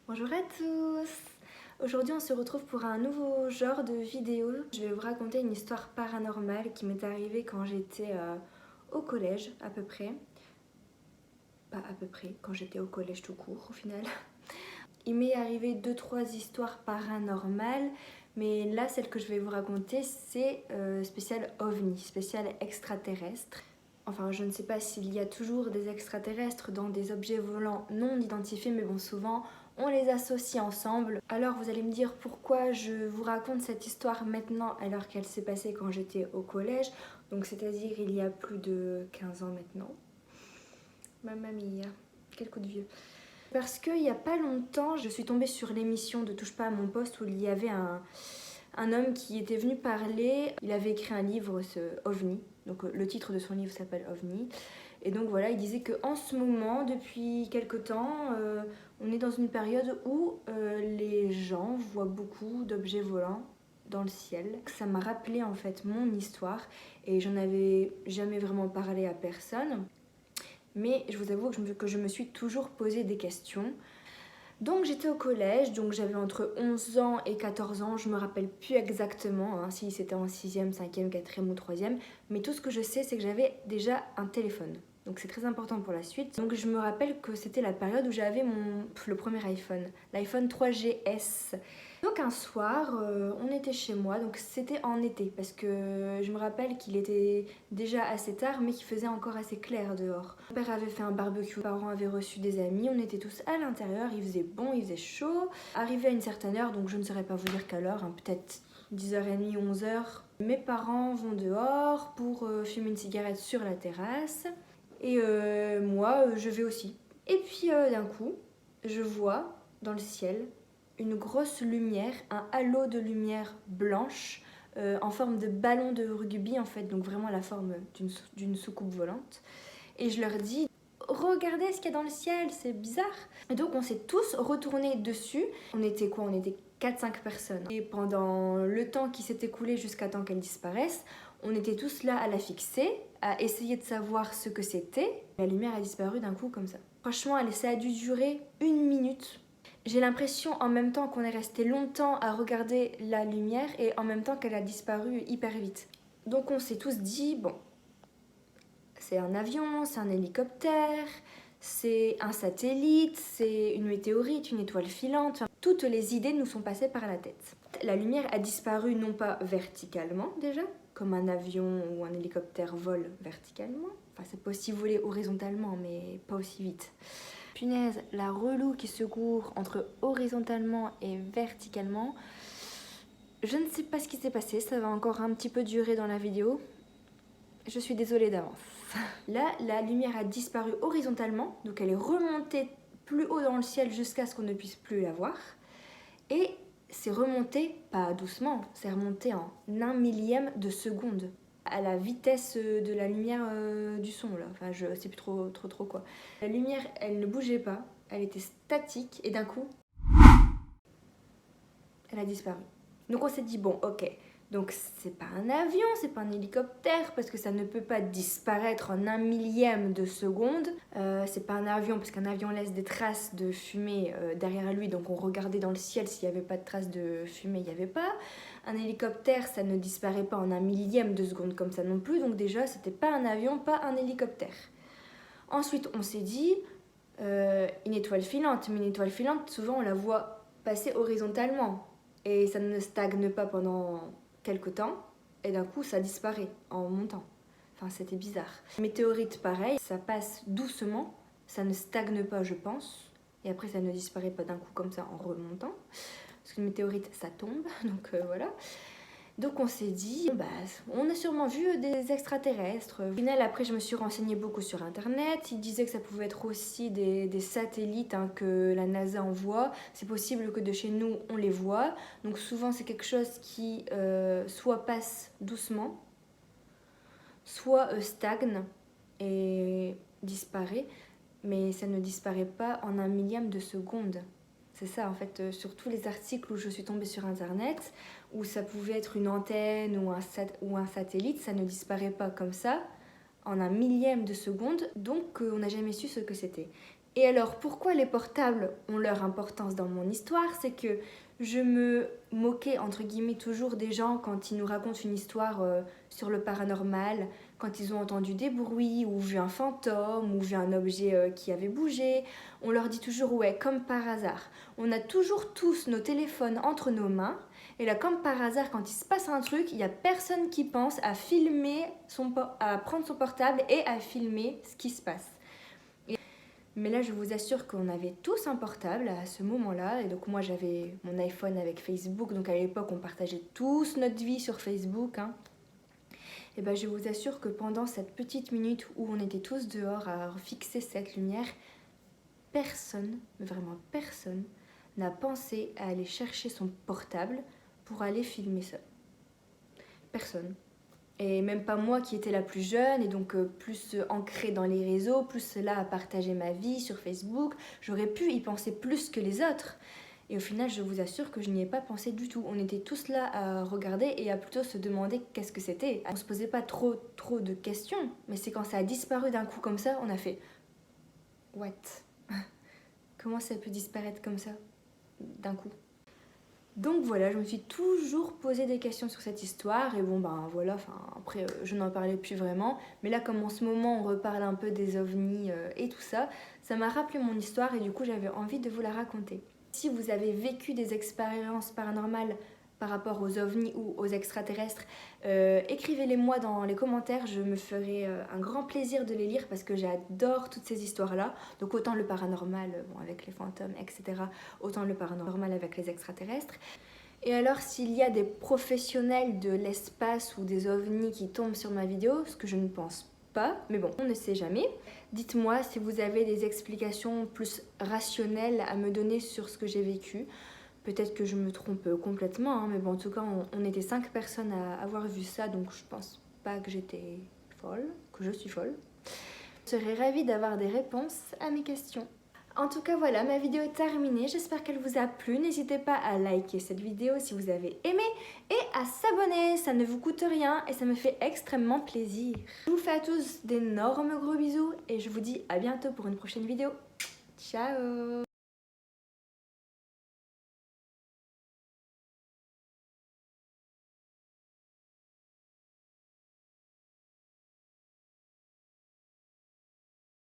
Bonjour à tous. Aujourd'hui on se retrouve pour un nouveau genre de vidéo. Je vais vous raconter une histoire paranormale qui m'est arrivée quand j'étais au collège à peu près. Pas à peu près, quand j'étais au collège tout court au final. Il m'est arrivé 2-3 histoires paranormales, mais là celle que je vais vous raconter c'est spécial OVNI, spécial extraterrestre. Enfin, je ne sais pas s'il y a toujours des extraterrestres dans des objets volants non identifiés, mais bon, souvent on les associe ensemble. Alors vous allez me dire pourquoi je vous raconte cette histoire maintenant alors qu'elle s'est passée quand j'étais au collège, donc c'est-à-dire il y a plus de 15 ans maintenant. Mamma mia, quel coup de vieux. Parce qu'il n'y a pas longtemps, je suis tombée sur l'émission de Touche pas à mon poste où il y avait un homme qui était venu parler. Il avait écrit un livre, ce OVNI. Donc le titre de son livre s'appelle OVNI. Et donc voilà, il disait qu'en ce moment, depuis quelque temps, on est dans une période où les gens voient beaucoup d'objets volants dans le ciel. Ça m'a rappelé en fait mon histoire et j'en avais jamais vraiment parlé à personne. Mais je vous avoue que je me suis toujours posé des questions. Donc j'étais au collège, donc j'avais entre 11 ans et 14 ans, je me rappelle plus exactement si c'était en 6e, 5e, 4e ou 3e, mais tout ce que je sais c'est que j'avais déjà un téléphone. Donc c'est très important pour la suite. Donc je me rappelle que c'était la période où j'avais le premier iPhone, l'iPhone 3GS. Donc un soir, on était chez moi, donc c'était en été, parce que je me rappelle qu'il était déjà assez tard, mais qu'il faisait encore assez clair dehors. Mon père avait fait un barbecue, mes parents avaient reçu des amis, on était tous à l'intérieur, il faisait bon, il faisait chaud. Arrivé à une certaine heure, donc je ne saurais pas vous dire quelle heure, peut-être 10h30, 11h, mes parents vont dehors pour fumer une cigarette sur la terrasse, et moi, je vais aussi. Et puis d'un coup, je vois dans le ciel une grosse lumière, un halo de lumière blanche en forme de ballon de rugby en fait, donc vraiment la forme d'une soucoupe volante. Et je leur dis, regardez ce qu'il y a dans le ciel, c'est bizarre. Et donc on s'est tous retournés dessus. On était quoi? On était 4-5 personnes. Et pendant le temps qui s'est écoulé jusqu'à temps qu'elle disparaisse, on était tous là à la fixer, à essayer de savoir ce que c'était. La lumière a disparu d'un coup comme ça. Franchement, ça a dû durer 1 minute. J'ai l'impression en même temps qu'on est resté longtemps à regarder la lumière et en même temps qu'elle a disparu hyper vite. Donc on s'est tous dit, bon, c'est un avion, c'est un hélicoptère, c'est un satellite, c'est une météorite, une étoile filante. Enfin, toutes les idées nous sont passées par la tête. La lumière a disparu non pas verticalement déjà, comme un avion ou un hélicoptère vole verticalement. Enfin, c'est possible voler horizontalement, mais pas aussi vite. Punaise, la relou qui se court entre horizontalement et verticalement. Je ne sais pas ce qui s'est passé, ça va encore un petit peu durer dans la vidéo. Je suis désolée d'avance. Là, la lumière a disparu horizontalement, donc elle est remontée plus haut dans le ciel jusqu'à ce qu'on ne puisse plus la voir. Et c'est remonté, pas doucement, c'est remonté en 1 millième de seconde, à la vitesse de la lumière du son là. Enfin, je sais plus trop quoi. La lumière, elle ne bougeait pas, elle était statique et d'un coup, elle a disparu. Donc on s'est dit bon, ok. Donc c'est pas un avion, c'est pas un hélicoptère parce que ça ne peut pas disparaître en 1 millième de seconde. C'est pas un avion parce qu'un avion laisse des traces de fumée derrière lui, donc on regardait dans le ciel s'il n'y avait pas de traces de fumée, il n'y avait pas. Un hélicoptère, ça ne disparaît pas en 1 millième de seconde comme ça non plus, donc déjà c'était pas un avion, pas un hélicoptère. Ensuite on s'est dit une étoile filante, mais une étoile filante souvent on la voit passer horizontalement et ça ne stagne pas pendant quelque temps, et d'un coup ça disparaît en montant. Enfin, c'était bizarre. Météorite, pareil, ça passe doucement, ça ne stagne pas, je pense, et après ça ne disparaît pas d'un coup comme ça en remontant, parce qu'une météorite ça tombe, donc voilà. Donc on s'est dit, bah, on a sûrement vu des extraterrestres. Au final, après, je me suis renseignée beaucoup sur Internet. Ils disaient que ça pouvait être aussi des satellites que la NASA envoie. C'est possible que de chez nous, on les voit. Donc souvent, c'est quelque chose qui soit passe doucement, soit stagne et disparaît. Mais ça ne disparaît pas en 1 millième de seconde. C'est ça en fait, sur tous les articles où je suis tombée sur internet, où ça pouvait être une antenne ou un satellite, ça ne disparaît pas comme ça en 1 millième de seconde, donc on n'a jamais su ce que c'était. Et alors, pourquoi les portables ont leur importance dans mon histoire? C'est que je me moquais, entre guillemets, toujours des gens quand ils nous racontent une histoire sur le paranormal, quand ils ont entendu des bruits, ou vu un fantôme, ou vu un objet qui avait bougé. On leur dit toujours, ouais, comme par hasard. On a toujours tous nos téléphones entre nos mains, et là, comme par hasard, quand il se passe un truc, il n'y a personne qui pense à filmer, à prendre son portable et à filmer ce qui se passe. Mais là, je vous assure qu'on avait tous un portable à ce moment-là. Et donc moi, j'avais mon iPhone avec Facebook. Donc à l'époque, on partageait tous notre vie sur Facebook. Et ben, je vous assure que pendant cette petite minute où on était tous dehors à fixer cette lumière, personne, mais vraiment personne, n'a pensé à aller chercher son portable pour aller filmer ça. Personne. Et même pas moi qui étais la plus jeune et donc plus ancrée dans les réseaux, plus là à partager ma vie sur Facebook. J'aurais pu y penser plus que les autres. Et au final, je vous assure que je n'y ai pas pensé du tout. On était tous là à regarder et à plutôt se demander qu'est-ce que c'était. On se posait pas trop de questions, mais c'est quand ça a disparu d'un coup comme ça, on a fait « What ?» Comment ça peut disparaître comme ça, d'un coup? Donc voilà, je me suis toujours posé des questions sur cette histoire et bon ben voilà, après je n'en parlais plus vraiment. Mais là comme en ce moment on reparle un peu des ovnis et tout ça, ça m'a rappelé mon histoire et du coup j'avais envie de vous la raconter. Si vous avez vécu des expériences paranormales par rapport aux ovnis ou aux extraterrestres, écrivez-les moi dans les commentaires, je me ferai un grand plaisir de les lire parce que j'adore toutes ces histoires-là. Donc autant le paranormal bon, avec les fantômes, etc., autant le paranormal avec les extraterrestres. Et alors s'il y a des professionnels de l'espace ou des ovnis qui tombent sur ma vidéo, ce que je ne pense pas, mais bon, on ne sait jamais. Dites-moi si vous avez des explications plus rationnelles à me donner sur ce que j'ai vécu. Peut-être que je me trompe complètement, mais bon, en tout cas, on était 5 personnes à avoir vu ça, donc je pense pas que j'étais folle, que je suis folle. Je serais ravie d'avoir des réponses à mes questions. En tout cas, voilà, ma vidéo est terminée. J'espère qu'elle vous a plu. N'hésitez pas à liker cette vidéo si vous avez aimé et à s'abonner. Ça ne vous coûte rien et ça me fait extrêmement plaisir. Je vous fais à tous d'énormes gros bisous et je vous dis à bientôt pour une prochaine vidéo. Ciao!